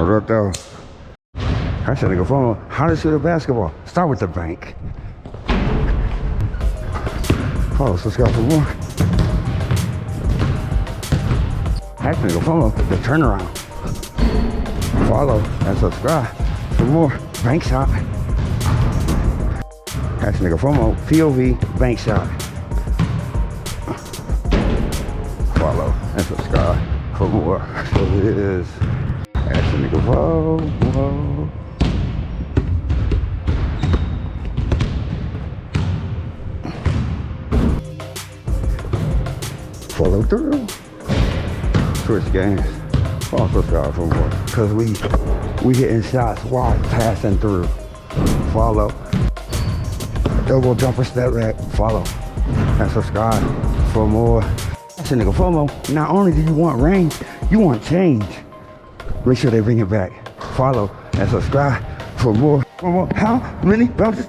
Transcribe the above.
What up, though? I said, nigga, phone. How to shoot a basketball? Start with the bank. Follow, subscribe for more. Actually, nigga, follow the turnaround. Follow and subscribe for more bank shot. Actually, nigga, FOMO, POV, bank shot. Follow and subscribe for more. So it is. Actually, nigga, whoa. Follow through. Switch games. Follow subscribe for more. Cause we hitting shots while passing through. Follow. Elbow jumper, step back. Follow and subscribe for more. That's a nigga FOMO. Not only do you want range, you want change. Make sure they bring it back. Follow and subscribe for more. How many bounces?